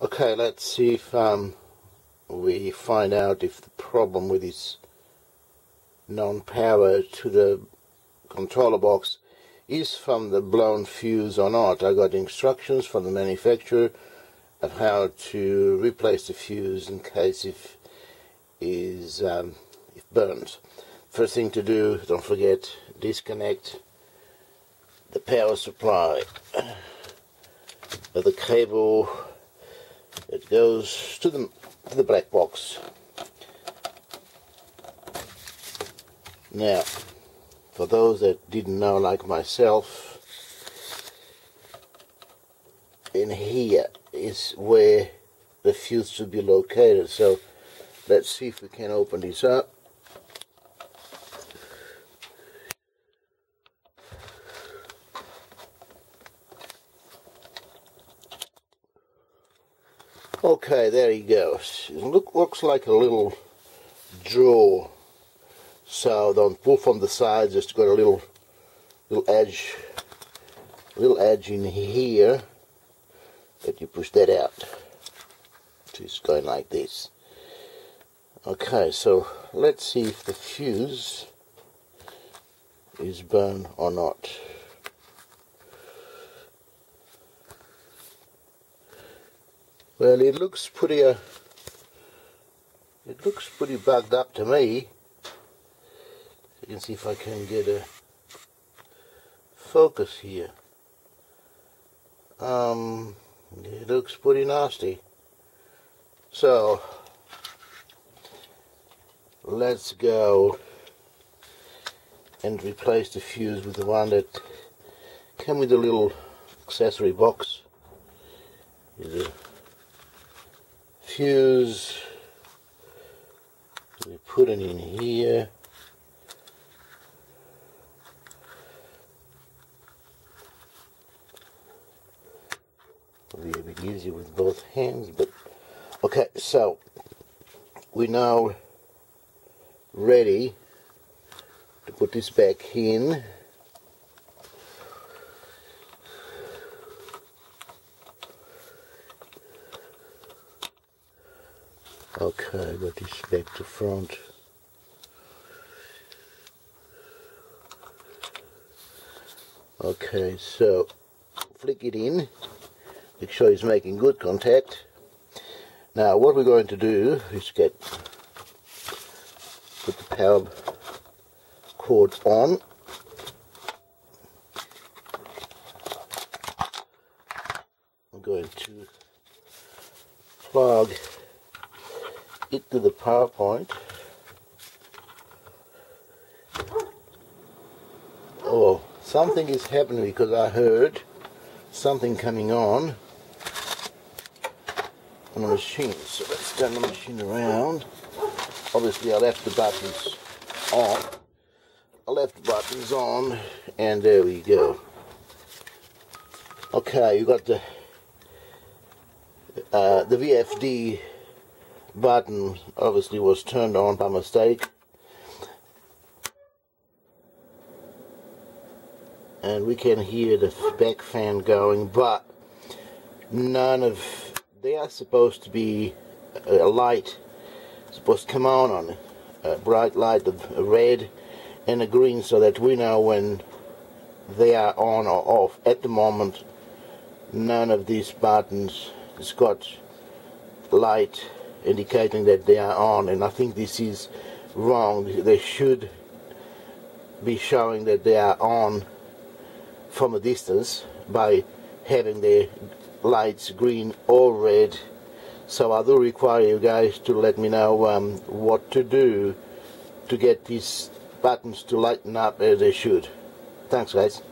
Okay, let's see if we find out if the problem with this non-power to the controller box is from the blown fuse or not. I got instructions from the manufacturer of how to replace the fuse in case if burnt. First thing to do, don't forget, disconnect the power supply of the cable. It goes to the black box. Now, for those that didn't know, like myself, in here is where the fuse should be located. So let's see if we can open this up. Okay, there he goes. It looks like a little drawer. So don't pull from the sides, just got a little edge in here that you push that out. So it's going like this. Okay, so let's see if the fuse is burned or not. Well, it looks pretty bugged up to me. You can see if I can get a focus here. It looks pretty nasty. So let's go and replace the fuse with the one that came with a little accessory box. Here's a fuse. We put it in here. It'll be a bit easier with both hands, but okay, so we're now ready to put this back in. Okay, got this back to front. Okay, so flick it in. Make sure he's making good contact. Now what we're going to do is put the power cord on. I'm going to plug it to the power point. Oh, something is happening because I heard something coming on the machine. So let's turn the machine around. Obviously I left the buttons on. And there we go. Okay, you got the VFD button obviously was turned on by mistake. And we can hear the back fan going, but they are supposed to be a light supposed to come on a bright light of a red and a green, so that we know when they are on or off. At the moment, none of these buttons has got light indicating that they are on, and I think this is wrong. They should be showing that they are on from a distance by having their lights green or red. So I do require you guys to let me know what to do to get these buttons to lighten up as they should. Thanks, guys.